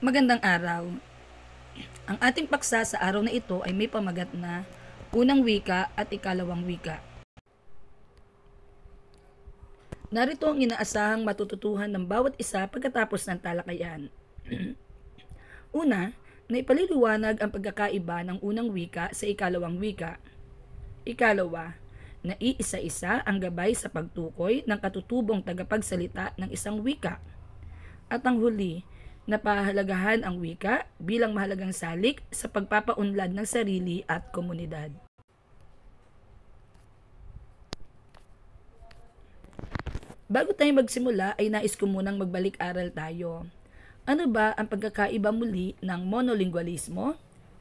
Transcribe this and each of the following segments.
Magandang araw. Ang ating paksa sa araw na ito ay may pamagat na unang wika at ikalawang wika. Narito ang inaasahang matututuhan ng bawat isa pagkatapos ng talakayan. Una, naipaliliwanag ang pagkakaiba ng unang wika sa ikalawang wika. Ikalawa, naiisa-isa ang gabay sa pagtukoy ng katutubong tagapagsalita ng isang wika. At ang huli, napahalagahan ang wika bilang mahalagang salik sa pagpapaunlad ng sarili at komunidad. Bago tayo magsimula ay nais ko munang magbalik-aral tayo. Ano ba ang pagkakaiba muli ng monolingualismo,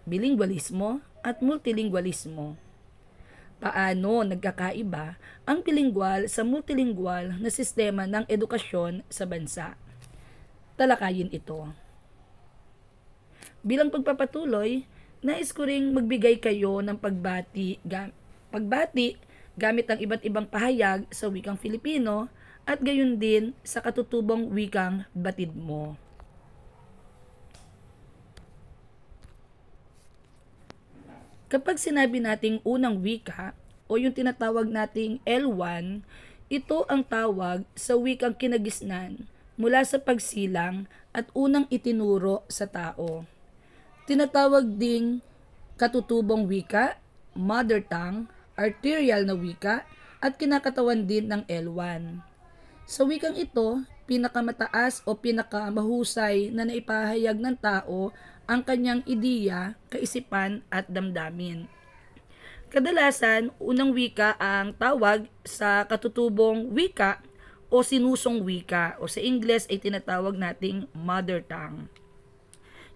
bilingualismo at multilingualismo? Paano nagkakaiba ang bilingual sa multilingual na sistema ng edukasyon sa bansa? Talakayin ito. Bilang pagpapatuloy, nais ko ring magbigay kayo ng pagbati gamit ang iba't ibang pahayag sa wikang Filipino at gayon din sa katutubong wikang batid mo. Kapag sinabi nating unang wika o yung tinatawag nating L1, ito ang tawag sa wikang kinagisnan mula sa pagsilang at unang itinuro sa tao. Tinatawag ding katutubong wika, mother tongue, arterial na wika, at kinakatawan din ng L1. Sa wikang ito, pinakamataas o pinakamahusay na naipahayag ng tao ang kanyang ideya, kaisipan at damdamin. Kadalasan, unang wika ang tawag sa katutubong wika o sinusong wika o sa Ingles ay tinatawag nating mother tongue.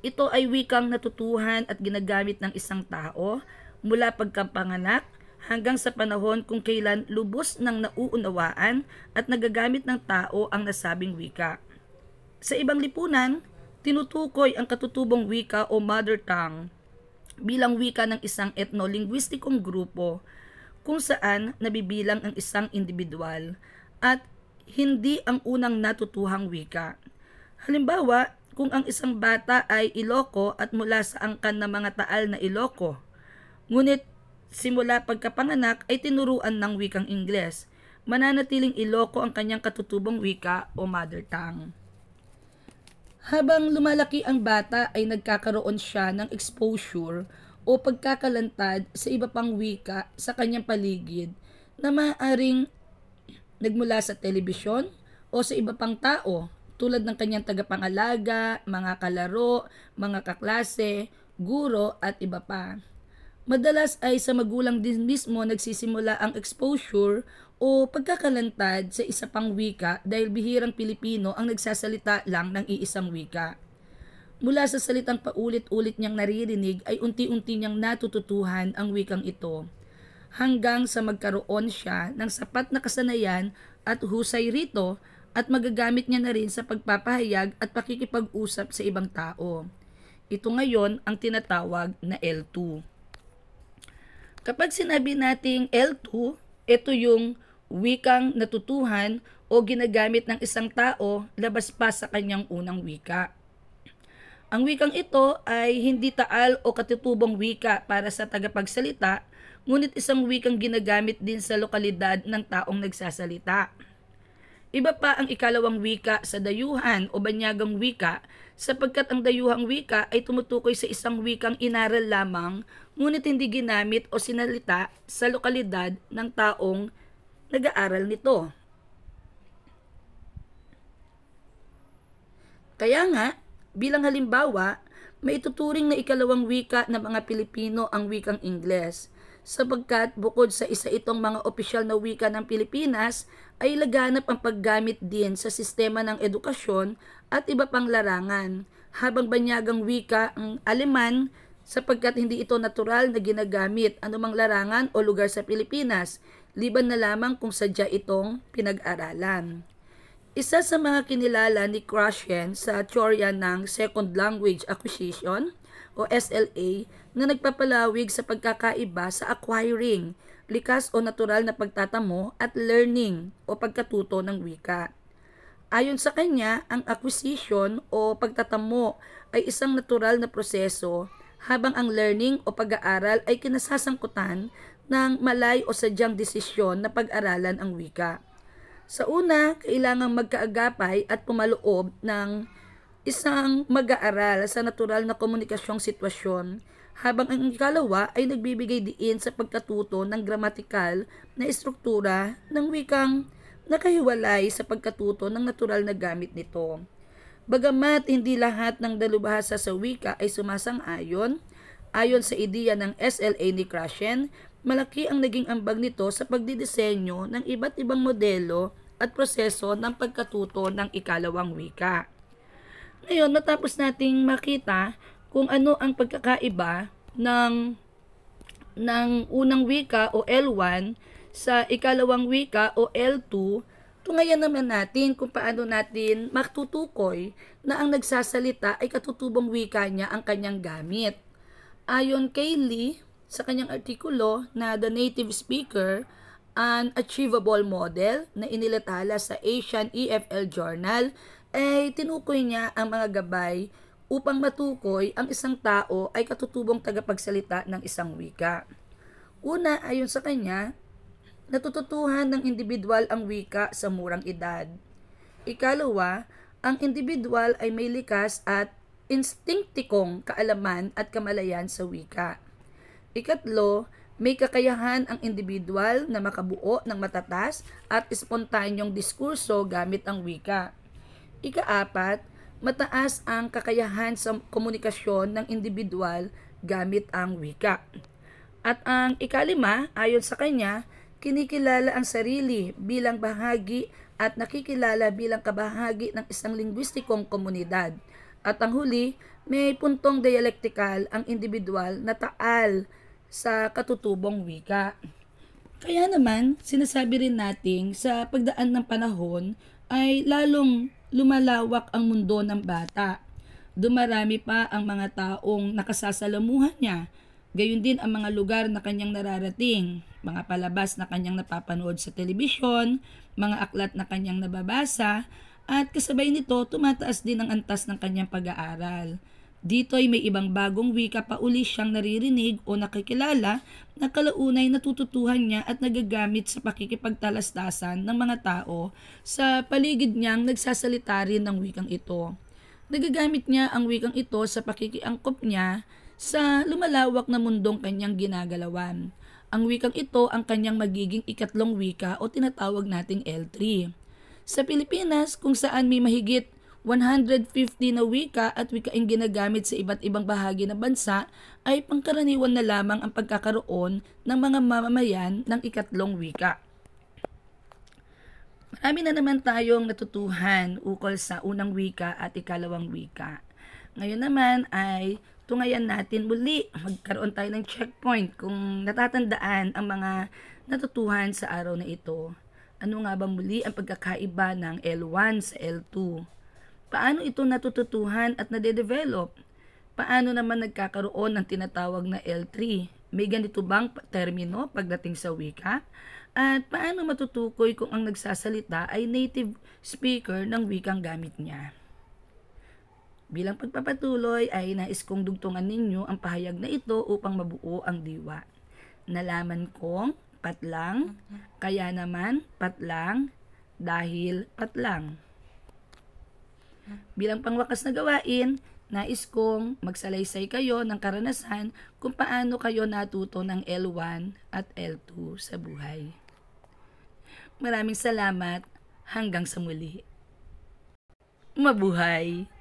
Ito ay wikang natutuhan at ginagamit ng isang tao mula pagkapanganak hanggang sa panahon kung kailan lubos ng nauunawaan at nagagamit ng tao ang nasabing wika. Sa ibang lipunan, tinutukoy ang katutubong wika o mother tongue bilang wika ng isang etnolinguistikong grupo kung saan nabibilang ang isang individual at hindi ang unang natutuhang wika. Halimbawa, kung ang isang bata ay Iloko at mula sa angkan ng mga taal na Iloko, ngunit simula pagkapanganak ay tinuruan ng wikang Ingles, mananatiling Iloko ang kanyang katutubong wika o mother tongue. Habang lumalaki ang bata ay nagkakaroon siya ng exposure o pagkakalantad sa iba pang wika sa kanyang paligid na maaaring nagmula sa telebisyon o sa iba pang tao tulad ng kanyang tagapangalaga, mga kalaro, mga kaklase, guro at iba pa. Madalas ay sa magulang din mismo nagsisimula ang exposure o pagkakalantad sa isa pang wika dahil bihirang Pilipino ang nagsasalita lang ng iisang wika. Mula sa salitang paulit-ulit niyang naririnig ay unti-unti niyang natututuhan ang wikang ito hanggang sa magkaroon siya ng sapat na kasanayan at husay rito at magagamit niya na rin sa pagpapahayag at pakikipag-usap sa ibang tao. Ito ngayon ang tinatawag na L2. Kapag sinabi nating L2, ito yung wikang natutuhan o ginagamit ng isang tao labas pa sa kanyang unang wika. Ang wikang ito ay hindi taal o katutubong wika para sa tagapagsalita, ngunit isang wikang ginagamit din sa lokalidad ng taong nagsasalita. Iba pa ang ikalawang wika sa dayuhan o banyagang wika sapagkat ang dayuhang wika ay tumutukoy sa isang wikang inaral lamang ngunit hindi ginamit o sinalita sa lokalidad ng taong nag-aaral nito. Kaya nga, bilang halimbawa, maituturing na ikalawang wika ng mga Pilipino ang wikang Ingles, sapagkat bukod sa isa itong mga opisyal na wika ng Pilipinas, ay laganap ang paggamit din sa sistema ng edukasyon at iba pang larangan, habang banyagang wika ang Aleman sapagkat hindi ito natural na ginagamit anumang larangan o lugar sa Pilipinas, liban na lamang kung sadya itong pinag-aralan. Isa sa mga kinilala ni Krashen sa teorya ng Second Language Acquisition o SLA na nagpapalawig sa pagkakaiba sa acquiring, likas o natural na pagtatamo at learning o pagkatuto ng wika. Ayon sa kanya, ang acquisition o pagtatamo ay isang natural na proseso habang ang learning o pag-aaral ay kinasasangkutan ng malay o sadyang desisyon na pag-aralan ang wika. Sa una, kailangang magkaagapay at pumaloob ng isang mag-aaral sa natural na komunikasyong sitwasyon, habang ang ikalawa ay nagbibigay diin sa pagkatuto ng gramatikal na estruktura ng wikang nakahiwalay sa pagkatuto ng natural na gamit nito. Bagamat hindi lahat ng dalubhasa sa wika ay sumasang-ayon, ayon sa ideya ng SLA ni Krashen, malaki ang naging ambag nito sa pagdidisenyo ng iba't ibang modelo at proseso ng pagkatuto ng ikalawang wika. Ngayon, matapos nating makita kung ano ang pagkakaiba ng unang wika o L1 sa ikalawang wika o L2, tungayan naman natin kung paano natin matutukoy na ang nagsasalita ay katutubong wika niya ang kanyang gamit. Ayon kay Lee, sa kanyang artikulo na The Native Speaker, an Achievable Model na inilathala sa Asian EFL Journal, ay tinukoy niya ang mga gabay upang matukoy ang isang tao ay katutubong tagapagsalita ng isang wika. Una, ayon sa kanya, natututuhan ng individual ang wika sa murang edad. Ikalawa, ang individual ay may likas at instingtikong kaalaman at kamalayan sa wika. Ikatlo, may kakayahan ang individual na makabuo ng matatas at espontanyong diskurso gamit ang wika. Ikaapat, mataas ang kakayahan sa komunikasyon ng individual gamit ang wika. At ang ikalima, ayon sa kanya, kinikilala ang sarili bilang bahagi at nakikilala bilang kabahagi ng isang lingwistikong komunidad. At ang huli, may puntong dialektikal ang individual na taal sa katutubong wika. Kaya naman, sinasabi rin nating sa pagdaan ng panahon ay lalong lumalawak ang mundo ng bata. Dumarami pa ang mga taong nakasasalamuhan niya, gayon din ang mga lugar na kanyang nararating, mga palabas na kanyang napapanood sa telebisyon, mga aklat na kanyang nababasa, at kasabay nito tumataas din ang antas ng kanyang pag-aaral. Dito ay may ibang bagong wika pa uli siyang naririnig o nakikilala na kalaunay natututuhan niya at nagagamit sa pakikipagtalastasan ng mga tao sa paligid niyang nagsasalita rin ng wikang ito. Nagagamit niya ang wikang ito sa pakikiangkop niya sa lumalawak na mundong kanyang ginagalawan. Ang wikang ito ang kanyang magiging ikatlong wika o tinatawag nating L3. Sa Pilipinas, kung saan may mahigit 150 na wika at wikaing ginagamit sa iba't ibang bahagi ng bansa, ay pangkaraniwan na lamang ang pagkakaroon ng mga mamamayan ng ikatlong wika. Marami na naman tayong natutuhan ukol sa unang wika at ikalawang wika. Ngayon naman ay tungayan natin muli, magkaroon tayo ng checkpoint kung natatandaan ang mga natutuhan sa araw na ito. Ano nga ba muli ang pagkakaiba ng L1 sa L2? Paano ito natututuhan at nade-develop? Paano naman nagkakaroon ng tinatawag na L3? May ganito bang termino pagdating sa wika? At paano matutukoy kung ang nagsasalita ay native speaker ng wikang gamit niya? Bilang pagpapatuloy ay nais kong dugtungan ninyo ang pahayag na ito upang mabuo ang diwa. Nalaman kong patlang, kaya naman patlang, dahil patlang. Bilang pangwakas na gawain, nais kong magsalaysay kayo ng karanasan kung paano kayo natuto ng L1 at L2 sa buhay. Maraming salamat, hanggang sa muli. Mabuhay!